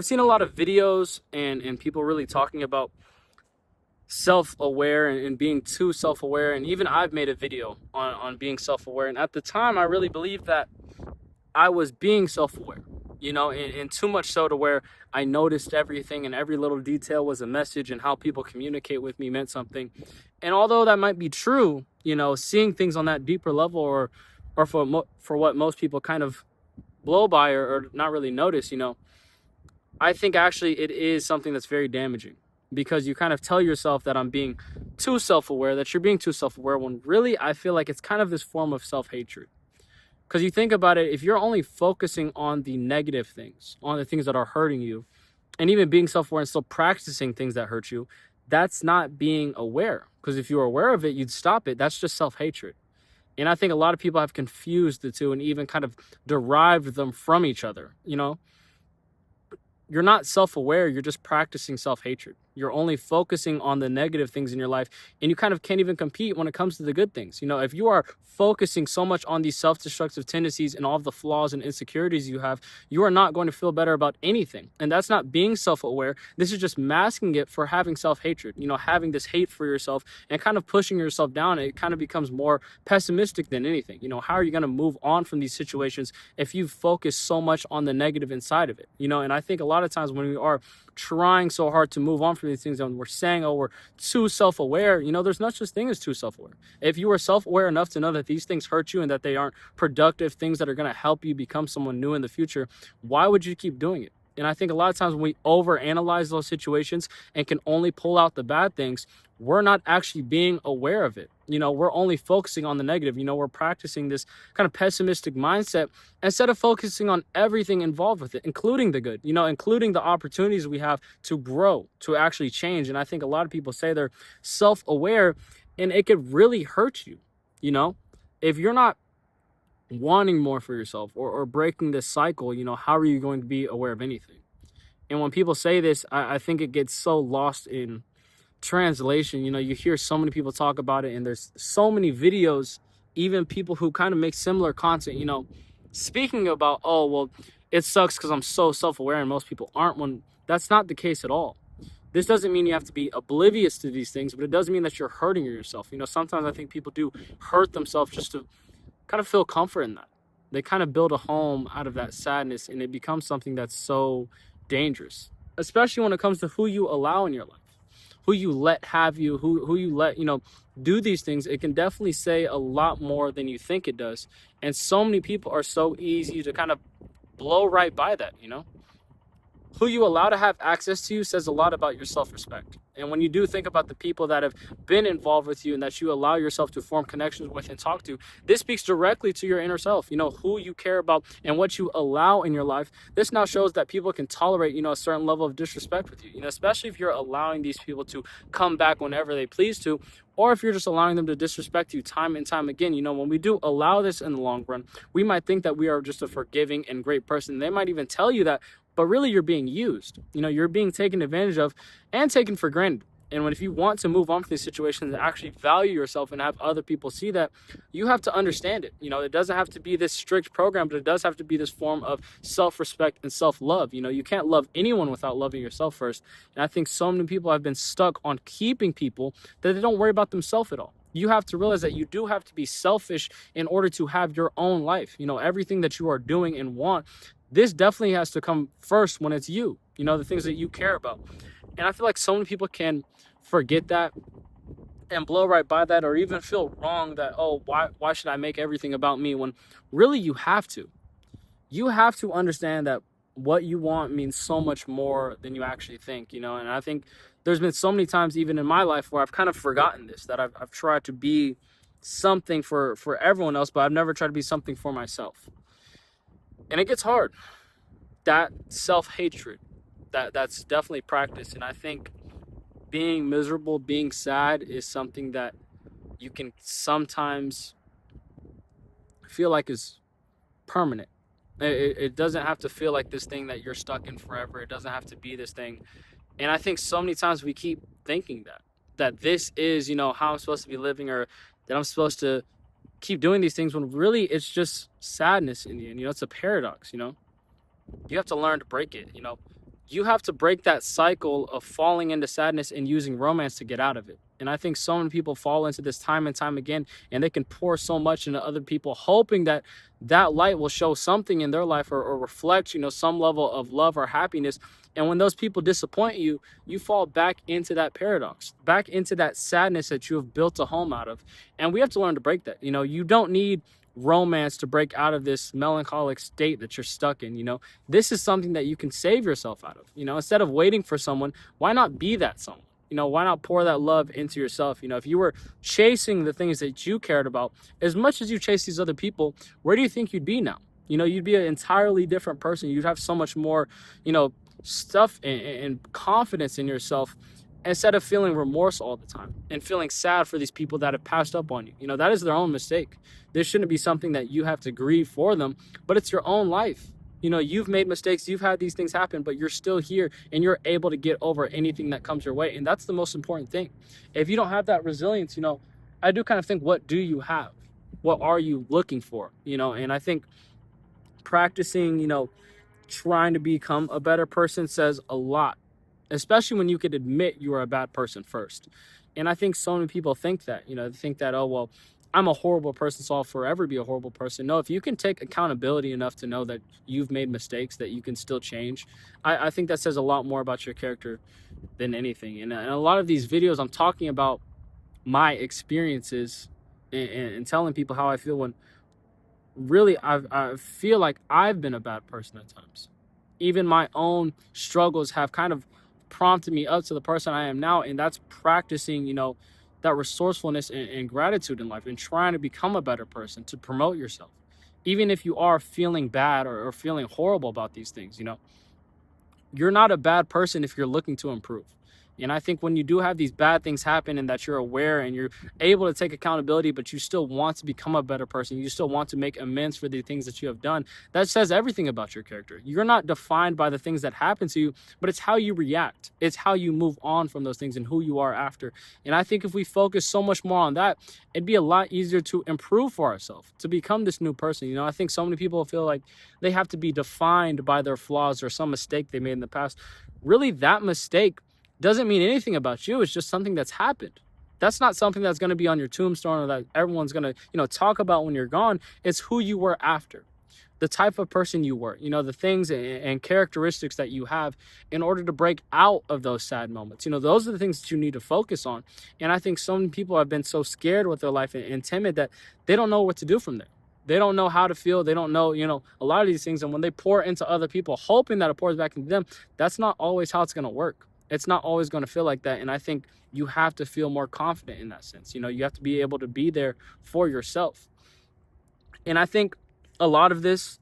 I've seen a lot of videos and people really talking about self-aware and being too self-aware, and even I've made a video on being self-aware, and at the time I really believed that I was being self-aware, and too much so to where I noticed everything and every little detail was a message, and how people communicate with me meant something. And although that might be true, seeing things on that deeper level, or for what most people kind of blow by, or not really notice, I think actually it is something that's very damaging, because you kind of tell yourself that I'm being too self aware, that you're being too self aware, when really I feel like it's kind of this form of self hatred. Because you think about it, if you're only focusing on the negative things, on the things that are hurting you, and even being self aware and still practicing things that hurt you, that's not being aware. Because if you were aware of it, you'd stop it. That's just self hatred. And I think a lot of people have confused the two and even kind of derived them from each other. You're not self-aware, you're just practicing self-hatred. You're only focusing on the negative things in your life, and you kind of can't even compete when it comes to the good things. If you are focusing so much on these self-destructive tendencies and all of the flaws and insecurities you have, you are not going to feel better about anything. And that's not being self-aware. This is just masking it for having self-hatred, having this hate for yourself and kind of pushing yourself down. It kind of becomes more pessimistic than anything. How are you going to move on from these situations if you focus so much on the negative inside of it? And I think a lot of times when we are trying so hard to move on from these things, and we're saying, oh, we're too self-aware, there's not such thing as too self-aware. If you are self-aware enough to know that these things hurt you and that they aren't productive things that are going to help you become someone new in the future, why would you keep doing it? And I think a lot of times when we overanalyze those situations and can only pull out the bad things, we're not actually being aware of it. We're only focusing on the negative. We're practicing this kind of pessimistic mindset instead of focusing on everything involved with it, including the good, including the opportunities we have to grow, to actually change. And I think a lot of people say they're self-aware, and it could really hurt you, if you're not wanting more for yourself, or breaking this cycle. How are you going to be aware of anything? And when people say this, I think it gets so lost in translation. You hear so many people talk about it, and there's so many videos, even people who kind of make similar content, speaking about, oh, well, it sucks because I'm so self-aware and most people aren't, when that's not the case at all. This doesn't mean you have to be oblivious to these things, but it doesn't mean that you're hurting yourself. Sometimes I think people do hurt themselves just to kind of feel comfort in that. They kind of build a home out of that sadness, and it becomes something that's so dangerous, especially when it comes to who you allow in your life, who you let have you, who you let, do these things. It can definitely say a lot more than you think it does. And so many people are so easy to kind of blow right by that. Who you allow to have access to you says a lot about your self-respect. And when you do think about the people that have been involved with you and that you allow yourself to form connections with and talk to, this speaks directly to your inner self, who you care about and what you allow in your life. This now shows that people can tolerate, a certain level of disrespect with you, especially if you're allowing these people to come back whenever they please to, or if you're just allowing them to disrespect you time and time again. When we do allow this in the long run, we might think that we are just a forgiving and great person. They might even tell you that, but really you're being used. You're being taken advantage of and taken for granted. And if you want to move on from these situations and actually value yourself and have other people see that, you have to understand it. It doesn't have to be this strict program, but it does have to be this form of self-respect and self-love. You can't love anyone without loving yourself first. And I think so many people have been stuck on keeping people that they don't worry about themselves at all. You have to realize that you do have to be selfish in order to have your own life. Everything that you are doing and want, this definitely has to come first when it's you, the things that you care about. And I feel like so many people can forget that and blow right by that, or even feel wrong that, oh, why should I make everything about me, when really you have to. You have to understand that what you want means so much more than you actually think, And I think there's been so many times, even in my life, where I've kind of forgotten this, that I've tried to be something for everyone else, but I've never tried to be something for myself. And it gets hard. That self-hatred, that's definitely practiced. And I think being miserable, being sad is something that you can sometimes feel like is permanent. It doesn't have to feel like this thing that you're stuck in forever. It doesn't have to be this thing. And I think so many times we keep thinking that this is, how I'm supposed to be living, or that I'm supposed to keep doing these things, when really it's just sadness in the end. It's a paradox. You have to learn to break it. you have to break that cycle of falling into sadness and using romance to get out of it. And I think so many people fall into this time and time again, and they can pour so much into other people, hoping that that light will show something in their life, or reflect, some level of love or happiness. And when those people disappoint you, you fall back into that paradox, back into that sadness that you have built a home out of. And we have to learn to break that. You don't need romance to break out of this melancholic state that you're stuck in. This is something that you can save yourself out of. Instead of waiting for someone, why not be that someone? Why not pour that love into yourself? If you were chasing the things that you cared about as much as you chase these other people, where do you think you'd be now? You'd be an entirely different person. You'd have so much more, stuff and confidence in yourself, instead of feeling remorse all the time and feeling sad for these people that have passed up on you. That is their own mistake. This shouldn't be something that you have to grieve for them, but it's your own life. You've made mistakes, you've had these things happen, but you're still here and you're able to get over anything that comes your way. And that's the most important thing. If you don't have that resilience, I do kind of think, what do you have? What are you looking for? And I think practicing, trying to become a better person says a lot, especially when you could admit you are a bad person first. And I think so many people think that, they think that, oh, well, I'm a horrible person, so I'll forever be a horrible person. No, if you can take accountability enough to know that you've made mistakes, that you can still change, I think that says a lot more about your character than anything. And a lot of these videos, I'm talking about my experiences and telling people how I feel, when really I feel like I've been a bad person at times. Even my own struggles have kind of prompted me up to the person I am now. And that's practicing, that resourcefulness and gratitude in life, and trying to become a better person, to promote yourself. Even if you are feeling bad or feeling horrible about these things, you're not a bad person if you're looking to improve. And I think when you do have these bad things happen, and that you're aware and you're able to take accountability, but you still want to become a better person, you still want to make amends for the things that you have done, that says everything about your character. You're not defined by the things that happen to you, but it's how you react. It's how you move on from those things and who you are after. And I think if we focus so much more on that, it'd be a lot easier to improve for ourselves, to become this new person. I think so many people feel like they have to be defined by their flaws or some mistake they made in the past. Really, that mistake doesn't mean anything about you. It's just something that's happened. That's not something that's going to be on your tombstone, or that everyone's going to, talk about when you're gone. It's who you were after, the type of person you were, the things and characteristics that you have in order to break out of those sad moments. Those are the things that you need to focus on. And I think so many people have been so scared with their life and timid that they don't know what to do from there. They don't know how to feel. They don't know, a lot of these things. And when they pour into other people, hoping that it pours back into them, that's not always how it's going to work. It's not always going to feel like that. And I think you have to feel more confident in that sense. You have to be able to be there for yourself. And I think a lot of this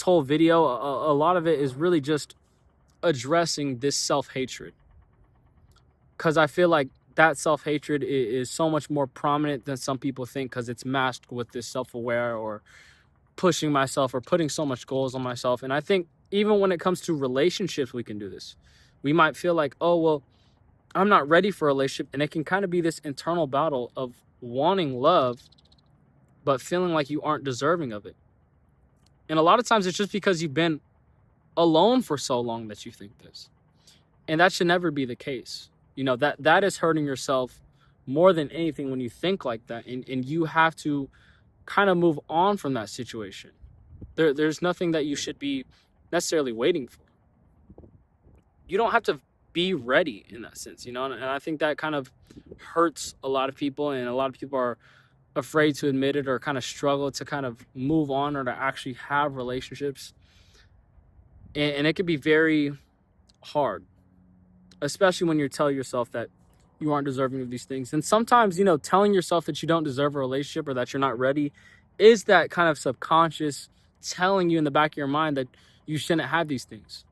whole video, a lot of it is really just addressing this self-hatred. Because I feel like that self-hatred is so much more prominent than some people think, because it's masked with this self-aware, or pushing myself, or putting so much goals on myself. And I think even when it comes to relationships, we can do this. We might feel like, oh, well, I'm not ready for a relationship. And it can kind of be this internal battle of wanting love, but feeling like you aren't deserving of it. And a lot of times it's just because you've been alone for so long that you think this. And that should never be the case. That is hurting yourself more than anything when you think like that. And you have to kind of move on from that situation. There's nothing that you should be necessarily waiting for. You don't have to be ready in that sense, and I think that kind of hurts a lot of people, and a lot of people are afraid to admit it, or kind of struggle to kind of move on, or to actually have relationships. And it can be very hard, especially when you tell yourself that you aren't deserving of these things. And sometimes, telling yourself that you don't deserve a relationship, or that you're not ready, is that kind of subconscious telling you in the back of your mind that you shouldn't have these things.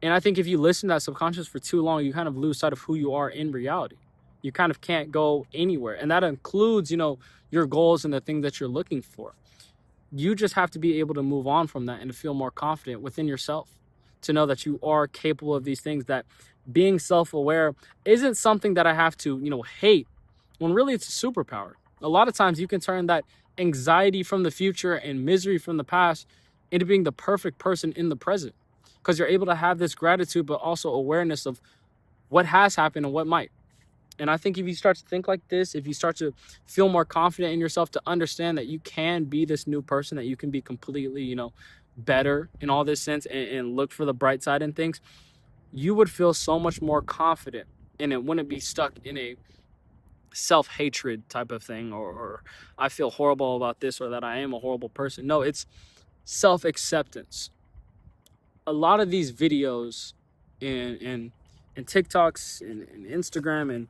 And I think if you listen to that subconscious for too long, you kind of lose sight of who you are in reality. You kind of can't go anywhere. And that includes, your goals and the things that you're looking for. You just have to be able to move on from that, and to feel more confident within yourself, to know that you are capable of these things, that being self-aware isn't something that I have to, hate, when really it's a superpower. A lot of times you can turn that anxiety from the future and misery from the past into being the perfect person in the present. because you're able to have this gratitude, but also awareness of what has happened and what might. And I think if you start to think like this, if you start to feel more confident in yourself, to understand that you can be this new person, that you can be completely, better in all this sense, and look for the bright side in things, you would feel so much more confident, and it wouldn't be stuck in a self-hatred type of thing, or I feel horrible about this, or that I am a horrible person. No, it's self-acceptance. A lot of these videos and TikToks and Instagram and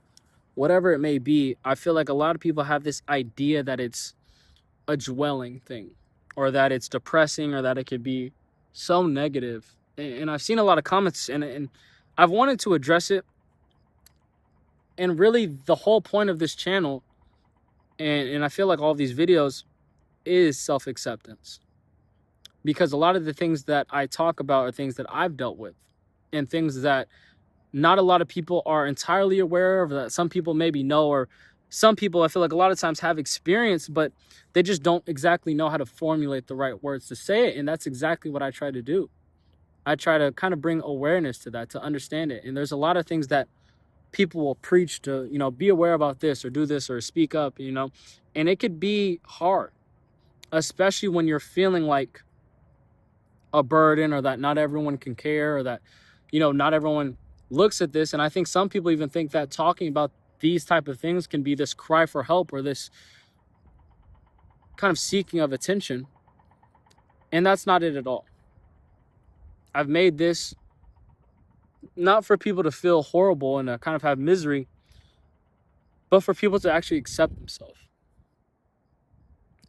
whatever it may be, I feel like a lot of people have this idea that it's a dwelling thing, or that it's depressing, or that it could be so negative. And I've seen a lot of comments, and I've wanted to address it. And really, the whole point of this channel, and I feel like all of these videos, is self-acceptance. Because a lot of the things that I talk about are things that I've dealt with, and things that not a lot of people are entirely aware of, that some people maybe know, or some people, I feel like a lot of times, have experience, but they just don't exactly know how to formulate the right words to say it. And that's exactly what I try to do. I try to kind of bring awareness to that, to understand it. And there's a lot of things that people will preach to, be aware about this, or do this, or speak up, and it could be hard, especially when you're feeling like a burden, or that not everyone can care, or that, not everyone looks at this. And I think some people even think that talking about these type of things can be this cry for help, or this kind of seeking of attention. And that's not it at all. I've made this not for people to feel horrible and to kind of have misery, but for people to actually accept themselves.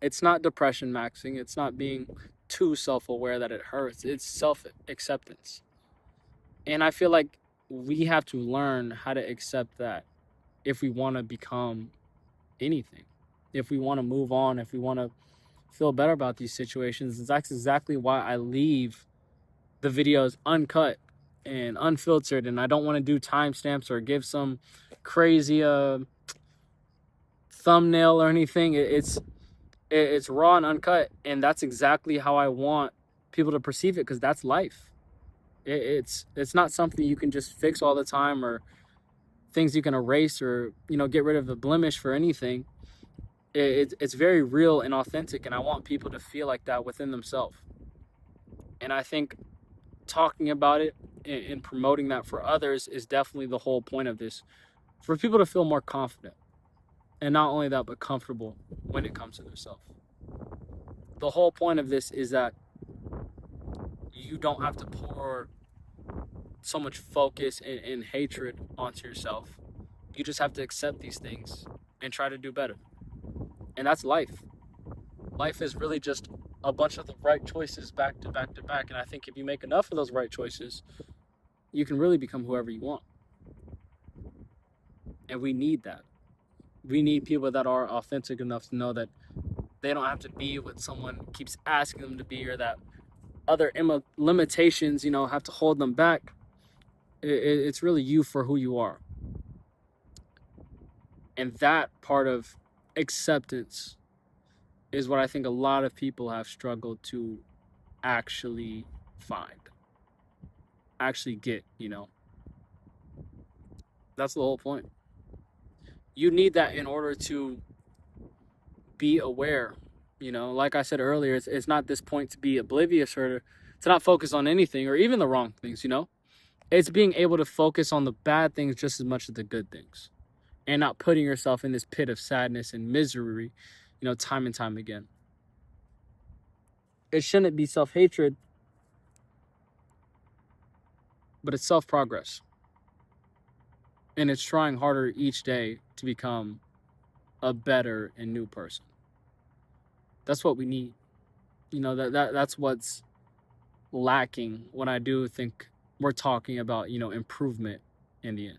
It's not depression maxing. It's not being too self-aware that it hurts. It's self-acceptance. And I feel like we have to learn how to accept that if we want to become anything, if we want to move on, if we want to feel better about these situations. And that's exactly why I leave the videos uncut and unfiltered, and I don't want to do timestamps or give some crazy thumbnail or anything. It's raw and uncut, and that's exactly how I want people to perceive it, because that's life. It's not something you can just fix all the time, or things you can erase, or get rid of the blemish for anything. It's very real and authentic, and I want people to feel like that within themselves. And I think talking about it and promoting that for others is definitely the whole point of this, for people to feel more confident, and not only that, but comfortable when it comes to themselves. The whole point of this is that you don't have to pour so much focus and hatred onto yourself. You just have to accept these things and try to do better. And that's life. Life is really just a bunch of the right choices back to back to back. And I think if you make enough of those right choices, you can really become whoever you want. And we need that. We need people that are authentic enough to know that they don't have to be what someone keeps asking them to be, or that other limitations, have to hold them back. It's really you for who you are. And that part of acceptance is what I think a lot of people have struggled to actually find, actually get. That's the whole point. You need that in order to be aware. Like I said earlier, it's not this point to be oblivious, or to not focus on anything, or even the wrong things. It's being able to focus on the bad things just as much as the good things, and not putting yourself in this pit of sadness and misery, time and time again. It shouldn't be self-hatred, but it's self-progress. And it's trying harder each day to become a better and new person. That's what we need. That's what's lacking when I do think we're talking about, improvement in the end.